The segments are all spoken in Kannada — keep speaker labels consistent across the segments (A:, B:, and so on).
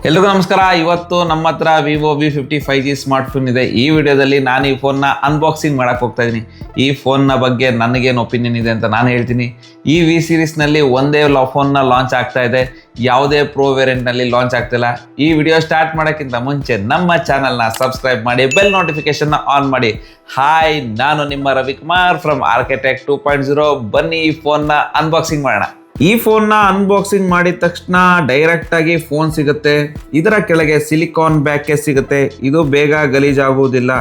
A: ಎಲ್ರಿಗೂ ನಮಸ್ಕಾರ. ಇವತ್ತು ನಮ್ಮ ಹತ್ರ Vivo V50 5G smart phone ಇದೆ. ಈ ವಿಡಿಯೋದಲ್ಲಿ ನಾನು ಈ ಫೋನ್ನ ಅನ್ಬಾಕ್ಸಿಂಗ್ ಮಾಡಕ್ಕೆ ಹೋಗ್ತಾ ಇದ್ದೀನಿ. ಈ ಫೋನ್ನ ಬಗ್ಗೆ ನನಗೇನು ಒಪಿನಿಯನ್ ಇದೆ ಅಂತ ನಾನು ಹೇಳ್ತೀನಿ. ಈ ವಿ ಸೀರೀಸ್ನಲ್ಲಿ ಒಂದೇ ಫೋನ್ನ ಲಾಂಚ್ ಆಗ್ತಾ ಇದೆ, ಯಾವುದೇ ಪ್ರೋ ವೇರಿಯಂಟ್ನಲ್ಲಿ ಲಾಂಚ್ ಆಗ್ತಿಲ್ಲ. ಈ ವಿಡಿಯೋ ಸ್ಟಾರ್ಟ್ ಮಾಡೋಕ್ಕಿಂತ ಮುಂಚೆ ನಮ್ಮ ಚಾನಲ್ನ ಸಬ್ಸ್ಕ್ರೈಬ್ ಮಾಡಿ, ಬೆಲ್ ನೋಟಿಫಿಕೇಶನ್ನ ಆನ್ ಮಾಡಿ. ಹಾಯ್, ನಾನು ನಿಮ್ಮ ರವಿಕುಮಾರ್ ಫ್ರಮ್ ಆರ್ಕಿಟೆಕ್ಟ್ 2.0. ಬನ್ನಿ ಈ ಫೋನ್ನ ಅನ್ಬಾಕ್ಸಿಂಗ್ ಮಾಡೋಣ. ಈ ಫೋನ್ನ ಅನ್ಬಾಕ್ಸಿಂಗ್ ಮಾಡಿದ ತಕ್ಷಣ ಡೈರೆಕ್ಟ್ ಆಗಿ ಫೋನ್ ಸಿಗುತ್ತೆ. ಇದರ ಕೆಳಗೆ ಸಿಲಿಕಾನ್ ಬ್ಯಾಕ್ ಕೇಸ್ ಸಿಗುತ್ತೆ. ಇದು ಬೇಗ ಗಲೀಜಾಗುವುದಿಲ್ಲ.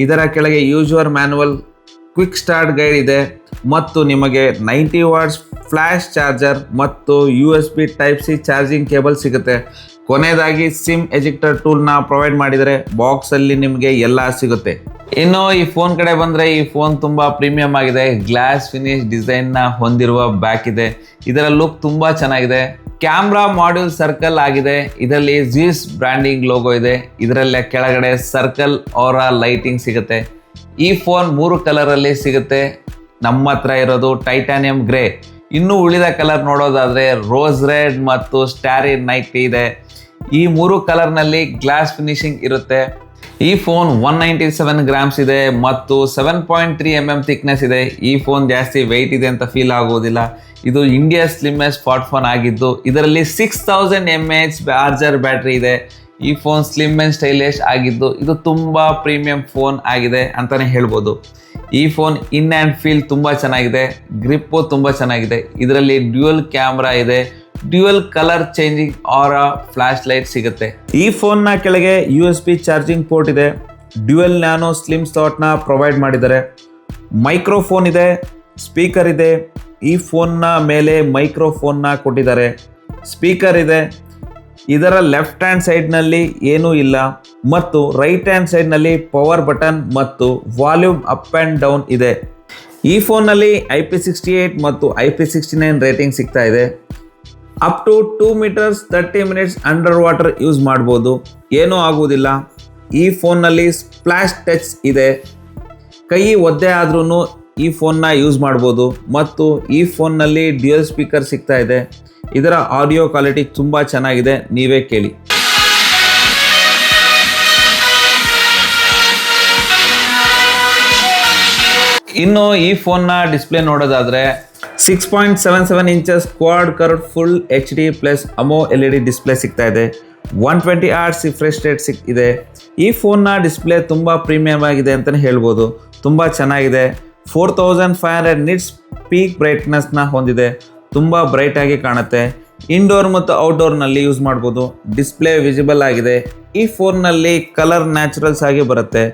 A: ಇದರ ಕೆಳಗೆ user manual, quick start guide ಇದೆ ಮತ್ತು ನಿಮಗೆ 90 ವಾಟ್ಸ್ ಫ್ಲ್ಯಾಶ್ ಚಾರ್ಜರ್ ಮತ್ತು USB Type-C ಚಾರ್ಜಿಂಗ್ ಕೇಬಲ್ ಸಿಗುತ್ತೆ. ಕೊನೆಯದಾಗಿ ಸಿಮ್ ಎಜೆಕ್ಟರ್ ಟೂಲ್ನ ಪ್ರೊವೈಡ್ ಮಾಡಿದರೆ ಬಾಕ್ಸಲ್ಲಿ ನಿಮಗೆ ಎಲ್ಲ ಸಿಗುತ್ತೆ. ಇನ್ನು ಈ ಫೋನ್ ಕಡೆ ಬಂದರೆ, ಈ ಫೋನ್ ತುಂಬ ಪ್ರೀಮಿಯಂ ಆಗಿದೆ. ಗ್ಲಾಸ್ ಫಿನಿಶ್ ಡಿಸೈನ್ನ ಹೊಂದಿರುವ ಬ್ಯಾಕ್ ಇದೆ. ಇದರ ಲುಕ್ ತುಂಬ ಚೆನ್ನಾಗಿದೆ. ಕ್ಯಾಮ್ರಾ ಮಾಡ್ಯೂಲ್ ಸರ್ಕಲ್ ಆಗಿದೆ. ಇದರಲ್ಲಿ ಝೀಸ್ ಬ್ರ್ಯಾಂಡಿಂಗ್ ಲೋಗೋ ಇದೆ. ಇದರಲ್ಲೇ ಕೆಳಗಡೆ ಸರ್ಕಲ್ ಅವರ ಲೈಟಿಂಗ್ ಸಿಗುತ್ತೆ. ಈ ಫೋನ್ 3 ಕಲರಲ್ಲಿ ಸಿಗುತ್ತೆ. ನಮ್ಮ ಹತ್ರ ಇರೋದು ಟೈಟಾನಿಯಂ ಗ್ರೇ. ಇನ್ನು ಉಳಿದ ಕಲರ್ ನೋಡೋದಾದರೆ ರೋಸ್ ರೆಡ್ ಮತ್ತು ಸ್ಟಾರಿ ನೈಟ್ ಇದೆ. ಈ 3 ಕಲರ್ನಲ್ಲಿ ಗ್ಲಾಸ್ ಫಿನಿಶಿಂಗ್ ಇರುತ್ತೆ. ಈ ಫೋನ್ 197 ಗ್ರಾಮ್ಸ್ ಇದೆ ಮತ್ತು 7.3 mm ಥಿಕ್ನೆಸ್ ಇದೆ. ಈ ಫೋನ್ ಜಾಸ್ತಿ ವೆಯ್ಟ್ ಇದೆ ಅಂತ ಫೀಲ್ ಆಗೋದಿಲ್ಲ. ಇದು ಇಂಡಿಯಾ ಸ್ಲಿಮ್ಮೆಸ್ಟ್ ಸ್ಮಾರ್ಟ್ ಫೋನ್ ಆಗಿದ್ದು, ಇದರಲ್ಲಿ 6000 mAh ಚಾರ್ಜರ್ ಬ್ಯಾಟ್ರಿ ಇದೆ. ಈ ಫೋನ್ ಸ್ಲಿಮ್ ಆ್ಯಂಡ್ ಸ್ಟೈಲಿಶ್ ಆಗಿದ್ದು, ಇದು ತುಂಬ ಪ್ರೀಮಿಯಂ ಫೋನ್ ಆಗಿದೆ ಅಂತಲೇ ಹೇಳ್ಬೋದು. ಈ ಫೋನ್ ಇನ್ ಆ್ಯಂಡ್ ಫೀಲ್ ತುಂಬ ಚೆನ್ನಾಗಿದೆ. ಗ್ರಿಪ್ಪು ತುಂಬ ಚೆನ್ನಾಗಿದೆ. ಇದರಲ್ಲಿ ಡ್ಯುಯಲ್ ಕ್ಯಾಮ್ರಾ ಇದೆ. ಡ್ಯುಯಲ್ ಕಲರ್ ಚೇಂಜಿಂಗ್ ಆರ ಫ್ಲ್ಯಾಶ್ ಲೈಟ್ ಸಿಗುತ್ತೆ. ಈ ಫೋನ್ನ ಕೆಳಗೆ USB ಚಾರ್ಜಿಂಗ್ ಪೋರ್ಟ್ ಇದೆ. ಡ್ಯುಯಲ್ ನ್ಯಾನೋ ಸ್ಲಿಮ್ ಸ್ಲಾಟ್ನ ಪ್ರೊವೈಡ್ ಮಾಡಿದ್ದಾರೆ. ಮೈಕ್ರೋಫೋನ್ ಇದೆ, ಸ್ಪೀಕರ್ ಇದೆ. ಈ ಫೋನ್ನ ಮೇಲೆ ಮೈಕ್ರೋಫೋನ್ನ ಕೊಟ್ಟಿದ್ದಾರೆ. ಸ್ಪೀಕರ್ ಇದೆ. ಇದರ ಲೆಫ್ಟ್ ಹ್ಯಾಂಡ್ ಸೈಡ್ನಲ್ಲಿ ಏನೂ ಇಲ್ಲ ಮತ್ತು ರೈಟ್ ಹ್ಯಾಂಡ್ ಸೈಡ್ನಲ್ಲಿ ಪವರ್ ಬಟನ್ ಮತ್ತು ವಾಲ್ಯೂಮ್ ಅಪ್ ಆ್ಯಂಡ್ ಡೌನ್ ಇದೆ. ಈ ಫೋನ್ನಲ್ಲಿ IP68 ಮತ್ತು IP69 ರೇಟಿಂಗ್ ಸಿಗ್ತಾ ಇದೆ. Up to 2 meters 30 minutes under water use ಮಾಡ್ಬೋದು, ಏನೂ ಆಗುವುದಿಲ್ಲ. ಈ ಫೋನ್ನಲ್ಲಿ ಸ್ಪ್ಲಾಶ್ ಟಚ್ ಇದೆ. ಕೈ ಒದ್ದೆ ಆದ್ರೂ ಈ ಫೋನ್ನ ಯೂಸ್ ಮಾಡ್ಬೋದು ಮತ್ತು ಈ ಫೋನ್ನಲ್ಲಿ ಡ್ಯುಯಲ್ ಸ್ಪೀಕರ್ ಸಿಗ್ತಾ ಇದೆ. ಇದರ ಆಡಿಯೋ ಕ್ವಾಲಿಟಿ ತುಂಬ ಚೆನ್ನಾಗಿದೆ, ನೀವೇ ಕೇಳಿ. ಇನ್ನು ಈ ಫೋನ್ನ ಡಿಸ್ಪ್ಲೇ ನೋಡೋದಾದರೆ 6.77 inches quad curve full HD plus ಅಮೋ LED ಡಿಸ್ಪ್ಲೇ ಸಿಗ್ತಾ ಇದೆ. 120 Hz ರಿಫ್ರೆಶ್ ರೇಟ್ ಇದೆ. ಈ ಫೋನ್ನ ಡಿಸ್ಪ್ಲೇ ತುಂಬ ಪ್ರೀಮಿಯಂ ಆಗಿದೆ ಅಂತಲೇ ಹೇಳ್ಬೋದು. ತುಂಬ ಚೆನ್ನಾಗಿದೆ. 4500 nits ಪೀಕ್ ಬ್ರೈಟ್ನೆಸ್ನ ಹೊಂದಿದೆ. ತುಂಬ ಬ್ರೈಟಾಗಿ ಕಾಣುತ್ತೆ. ಇಂಡೋರ್ ಮತ್ತು ಔಟ್ಡೋರ್ನಲ್ಲಿ ಯೂಸ್ ಮಾಡ್ಬೋದು. ಡಿಸ್ಪ್ಲೇ ವಿಸಿಬಲ್ ಆಗಿದೆ. ಈ ಫೋನ್ನಲ್ಲಿ ಕಲರ್ ನ್ಯಾಚುರಲ್ಸ್ ಆಗಿ ಬರುತ್ತೆ.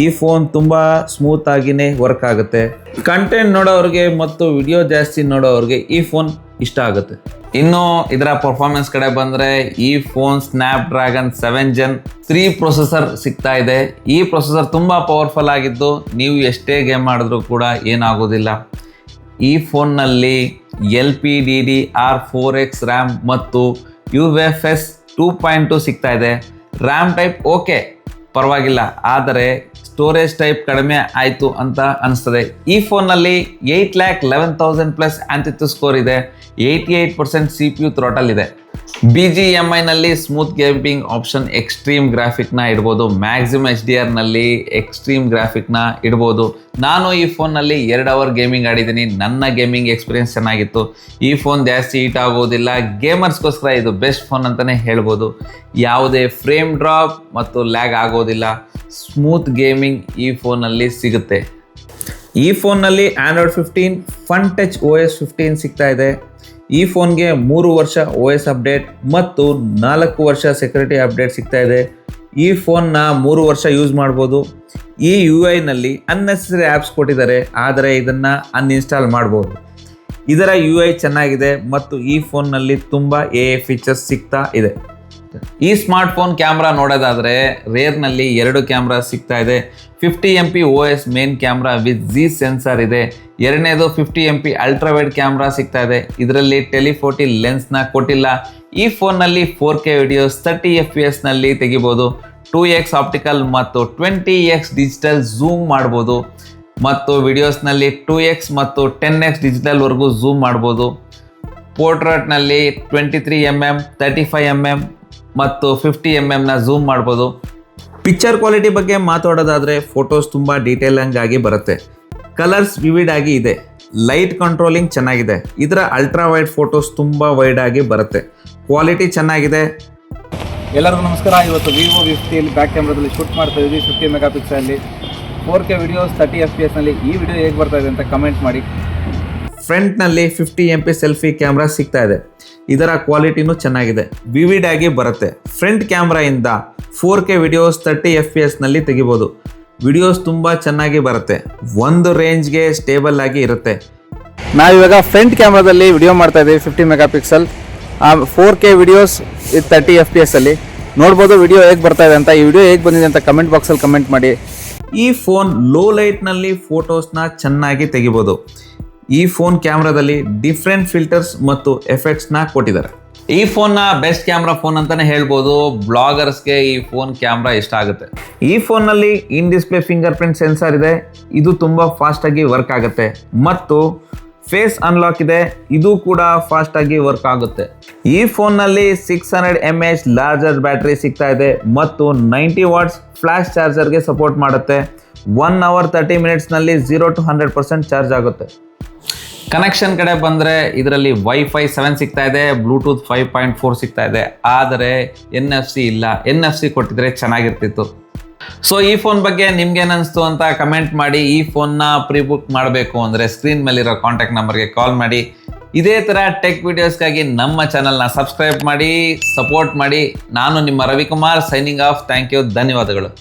A: ಈ ಫೋನ್ ತುಂಬ ಸ್ಮೂತ್ ಆಗಿನೇ ವರ್ಕ್ ಆಗುತ್ತೆ. ಕಂಟೆಂಟ್ ನೋಡೋರಿಗೆ ಮತ್ತು ವಿಡಿಯೋ ಜಾಸ್ತಿ ನೋಡೋರಿಗೆ ಈ ಫೋನ್ ಇಷ್ಟ ಆಗುತ್ತೆ. ಇನ್ನು ಇದರ ಪರ್ಫಾರ್ಮೆನ್ಸ್ ಕಡೆ ಬಂದರೆ, ಈ ಫೋನ್ ಸ್ನ್ಯಾಪ್ಡ್ರ್ಯಾಗನ್ 7 Gen 3 ಪ್ರೊಸೆಸರ್ ಸಿಗ್ತಾ ಇದೆ. ಈ ಪ್ರೊಸೆಸರ್ ತುಂಬ ಪವರ್ಫುಲ್ ಆಗಿದ್ದು, ನೀವು ಎಷ್ಟೇ ಗೇಮ್ ಮಾಡಿದ್ರೂ ಕೂಡ ಏನಾಗೋದಿಲ್ಲ. ಈ ಫೋನ್ನಲ್ಲಿ LPDDR4X ರ್ಯಾಮ್ ಮತ್ತು UFS 2.2 ಸಿಗ್ತಾ ಇದೆ. ರ್ಯಾಮ್ ಟೈಪ್ ಓಕೆ, ಪರವಾಗಿಲ್ಲ, ಆದರೆ ಸ್ಟೋರೇಜ್ ಟೈಪ್ ಕಡಿಮೆ ಆಯಿತು ಅಂತ ಅನಿಸ್ತದೆ. ಈ ಫೋನ್ನಲ್ಲಿ 8,11,000 ಪ್ಲಸ್ ಆಂತಿತ್ತು ಸ್ಕೋರ್ ಇದೆ. 88% CPU ಥ್ರಾಟಲ್ ಇದೆ. BGMIನಲ್ಲಿ ಸ್ಮೂತ್ ಗೇಮಿಂಗ್ ಆಪ್ಷನ್, ಎಕ್ಸ್ಟ್ರೀಮ್ ಗ್ರಾಫಿಕ್ನ ಇಡ್ಬೋದು. ಮ್ಯಾಕ್ಸಿಮಮ್ HDRನಲ್ಲಿ ಎಕ್ಸ್ಟ್ರೀಮ್ ಗ್ರಾಫಿಕ್ನ ಇಡ್ಬೋದು. ನಾನು ಈ ಫೋನ್ನಲ್ಲಿ 2 hour ಗೇಮಿಂಗ್ ಆಡಿದ್ದೀನಿ. ನನ್ನ ಗೇಮಿಂಗ್ ಎಕ್ಸ್ಪೀರಿಯನ್ಸ್ ಚೆನ್ನಾಗಿತ್ತು. ಈ ಫೋನ್ ಜಾಸ್ತಿ ಹೀಟ್ ಆಗೋದಿಲ್ಲ. ಗೇಮರ್ಸ್ಗೋಸ್ಕರ ಇದು ಬೆಸ್ಟ್ ಫೋನ್ ಅಂತಲೇ ಹೇಳ್ಬೋದು. ಯಾವುದೇ ಫ್ರೇಮ್ ಡ್ರಾಪ್ ಮತ್ತು ಲ್ಯಾಗ್ ಆಗೋದಿಲ್ಲ. ಸ್ಮೂತ್ ಗೇಮಿಂಗ್ ಈ ಫೋನಲ್ಲಿ ಸಿಗುತ್ತೆ. ಈ ಫೋನ್ನಲ್ಲಿ Android 15 ಫನ್ ಟಚ್ OS 15 ಸಿಗ್ತಾ ಇದೆ. ಈ ಫೋನ್ಗೆ 3 ವರ್ಷ OS ಅಪ್ಡೇಟ್ ಮತ್ತು 4 ವರ್ಷ ಸೆಕ್ಯೂರಿಟಿ ಅಪ್ಡೇಟ್ ಸಿಗ್ತಾ ಇದೆ. ಈ ಫೋನ್ನ 3 ವರ್ಷ ಯೂಸ್ ಮಾಡ್ಬೋದು. ಈ UI-ನಲ್ಲಿ ಅನ್ನೆಸೆಸರಿ ಆ್ಯಪ್ಸ್ ಕೊಟ್ಟಿದ್ದಾರೆ, ಆದರೆ ಇದನ್ನು ಅನ್ಇನ್ಸ್ಟಾಲ್ ಮಾಡ್ಬೋದು. ಇದರ UI ಚೆನ್ನಾಗಿದೆ ಮತ್ತು ಈ ಫೋನ್ನಲ್ಲಿ ತುಂಬ AI ಫೀಚರ್ಸ್ ಸಿಗ್ತಾ ಇದೆ. ಈ ಸ್ಮಾರ್ಟ್ ಫೋನ್ ಕ್ಯಾಮ್ರಾ ನೋಡೋದಾದರೆ, ರೇರ್ನಲ್ಲಿ 2 ಕ್ಯಾಮ್ರಾ ಸಿಗ್ತಾ ಇದೆ. 50 MP OS main camera with Z sensor ಇದೆ. ಎರಡನೇದು 50 MP ಅಲ್ಟ್ರಾವೈಡ್ ಕ್ಯಾಮ್ರಾ ಸಿಗ್ತಾ ಇದೆ. ಇದರಲ್ಲಿ ಟೆಲಿಫೋಟಿ ಲೆನ್ಸ್ನ ಕೊಟ್ಟಿಲ್ಲ. ಈ ಫೋನ್ನಲ್ಲಿ 4K ವಿಡಿಯೋಸ್ 30 FPS ತೆಗಿಬೋದು. 2x ಆಪ್ಟಿಕಲ್ ಮತ್ತು 20x ಡಿಜಿಟಲ್ ಝೂಮ್ ಮಾಡ್ಬೋದು ಮತ್ತು ವಿಡಿಯೋಸ್ನಲ್ಲಿ 2x ಮತ್ತು 10x ಡಿಜಿಟಲ್ವರೆಗೂ ಝೂಮ್ ಮಾಡ್ಬೋದು. ಪೋರ್ಟ್ರೇಟ್ನಲ್ಲಿ 23 mm 35 mm ಮತ್ತು 50mm ಝೂಮ್ ಮಾಡ್ಬೋದು. ಪಿಕ್ಚರ್ ಕ್ವಾಲಿಟಿ ಬಗ್ಗೆ ಮಾತಾಡೋದಾದರೆ ಫೋಟೋಸ್ ತುಂಬ ಡೀಟೇಲಿಂಗ್ ಆಗಿ ಬರುತ್ತೆ. ಕಲರ್ಸ್ ವಿವಿಡ್ ಆಗಿ ಇದೆ. ಲೈಟ್ ಕಂಟ್ರೋಲಿಂಗ್ ಚೆನ್ನಾಗಿದೆ. ಇದರ ಅಲ್ಟ್ರಾ ವೈಡ್ ಫೋಟೋಸ್ ತುಂಬ ವೈಡ್ ಆಗಿ ಬರುತ್ತೆ. ಕ್ವಾಲಿಟಿ ಚೆನ್ನಾಗಿದೆ.
B: ಎಲ್ಲರಿಗೂ ನಮಸ್ಕಾರ. ಇವತ್ತು ವಿವೋ ವಿ50 ಬ್ಯಾಕ್ ಕ್ಯಾಮ್ರಾದಲ್ಲಿ ಶೂಟ್ ಮಾಡ್ತಾ ಇದ್ದೀವಿ. 50 ಮೆಗಾಪಿಕ್ಸಲ್ಲಿ 4K ವಿಡಿಯೋಸ್ 30 FPS ಈ ವಿಡಿಯೋ ಹೇಗೆ ಬರ್ತಾ ಇದೆ ಅಂತ ಕಮೆಂಟ್ ಮಾಡಿ.
A: ಫ್ರಂಟ್ನಲ್ಲಿ 50MP ಸೆಲ್ಫಿ ಕ್ಯಾಮ್ರಾ ಸಿಗ್ತಾ ಇದೆ. ಇದರ ಕ್ವಾಲಿಟಿನೂ ಚೆನ್ನಾಗಿದೆ, ವಿವಿಡ್ ಆಗಿ ಬರುತ್ತೆ. ಫ್ರಂಟ್ ಕ್ಯಾಮ್ರಾಯಿಂದ 4K ವಿಡಿಯೋಸ್ 30 FPS ತೆಗಿಬೋದು. ವಿಡಿಯೋಸ್ ತುಂಬ ಚೆನ್ನಾಗಿ ಬರುತ್ತೆ. ಒಂದು ರೇಂಜ್ಗೆ ಸ್ಟೇಬಲ್ ಆಗಿ ಇರುತ್ತೆ.
B: ನಾವಿವಾಗ ಫ್ರಂಟ್ ಕ್ಯಾಮ್ರಾದಲ್ಲಿ ವಿಡಿಯೋ ಮಾಡ್ತಾ ಇದ್ದೀವಿ. 50 ಮೆಗಾಪಿಕ್ಸಲ್ 4K ವಿಡಿಯೋಸ್ 30 FPS ನೋಡ್ಬೋದು. ವಿಡಿಯೋ ಹೇಗೆ ಬರ್ತಾ ಇದೆ ಅಂತ, ಈ ವಿಡಿಯೋ ಹೇಗೆ ಬಂದಿದೆ ಅಂತ ಕಮೆಂಟ್ ಬಾಕ್ಸಲ್ಲಿ ಕಮೆಂಟ್ ಮಾಡಿ.
A: ಈ ಫೋನ್ ಲೋ ಲೈಟ್ನಲ್ಲಿ ಫೋಟೋಸ್ನ ಚೆನ್ನಾಗಿ ತೆಗಿಬೋದು. ಈ ಫೋನ್ ಕ್ಯಾಮ್ರಾದಲ್ಲಿ ಡಿಫ್ರೆಂಟ್ ಫಿಲ್ಟರ್ಸ್ ಮತ್ತು ಎಫೆಕ್ಟ್ಸ್ನ ಕೊಟ್ಟಿದ್ದಾರೆ. ಈ ಫೋನ್ನ ಬೆಸ್ಟ್ ಕ್ಯಾಮ್ರಾ ಫೋನ್ ಅಂತಾನೆ ಹೇಳ್ಬೋದು. ಬ್ಲಾಗರ್ಸ್ಗೆ ಈ ಫೋನ್ ಕ್ಯಾಮ್ರಾ ಇಷ್ಟ ಆಗುತ್ತೆ. ಈ ಫೋನ್ನಲ್ಲಿ ಇನ್ ಡಿಸ್ಪ್ಲೇ ಫಿಂಗರ್ ಪ್ರಿಂಟ್ ಸೆನ್ಸರ್ ಇದೆ. ಇದು ತುಂಬ ಫಾಸ್ಟಾಗಿ ವರ್ಕ್ ಆಗುತ್ತೆ ಮತ್ತು ಫೇಸ್ ಅನ್ಲಾಕ್ ಇದೆ. ಇದು ಕೂಡ ಫಾಸ್ಟಾಗಿ ವರ್ಕ್ ಆಗುತ್ತೆ. ಈ ಫೋನ್ನಲ್ಲಿ 600 mAh ಲಾರ್ಜರ್ ಬ್ಯಾಟ್ರಿ ಸಿಗ್ತಾ ಇದೆ ಮತ್ತು 90 ವಾಟ್ಸ್ ಫ್ಲಾಶ್ ಚಾರ್ಜರ್ಗೆ ಸಪೋರ್ಟ್ ಮಾಡುತ್ತೆ. 1 hour 30 minutesನಲ್ಲಿ 0 to 100% ಚಾರ್ಜ್ ಆಗುತ್ತೆ. ಕನೆಕ್ಷನ್ ಕಡೆ ಬಂದರೆ ಇದರಲ್ಲಿ Wi-Fi 7 ಸಿಗ್ತಾ ಇದೆ, ಬ್ಲೂಟೂತ್ 5.4 ಸಿಗ್ತಾ ಇದೆ. ಆದರೆ NFC ಇಲ್ಲ. NFC ಕೊಟ್ಟಿದ್ರೆ ಚೆನ್ನಾಗಿರ್ತಿತ್ತು. ಸೊ ಈ ಫೋನ್ ಬಗ್ಗೆ ನಿಮ್ಗೇನು ಅನಿಸ್ತು ಅಂತ ಕಮೆಂಟ್ ಮಾಡಿ. ಈ ಫೋನ್ನ ಪ್ರೀ ಬುಕ್ ಮಾಡಬೇಕು ಅಂದರೆ ಸ್ಕ್ರೀನ್ ಮೇಲಿರೋ ಕಾಂಟ್ಯಾಕ್ಟ್ ನಂಬರ್ಗೆ ಕಾಲ್ ಮಾಡಿ. ಇದೇ ಥರ ಟೆಕ್ ವಿಡಿಯೋಸ್ಗಾಗಿ ನಮ್ಮ ಚಾನಲ್ನ ಸಬ್ಸ್ಕ್ರೈಬ್ ಮಾಡಿ, ಸಪೋರ್ಟ್ ಮಾಡಿ. ನಾನು ನಿಮ್ಮ Ravikumar signing off. Thank you, ಧನ್ಯವಾದಗಳು.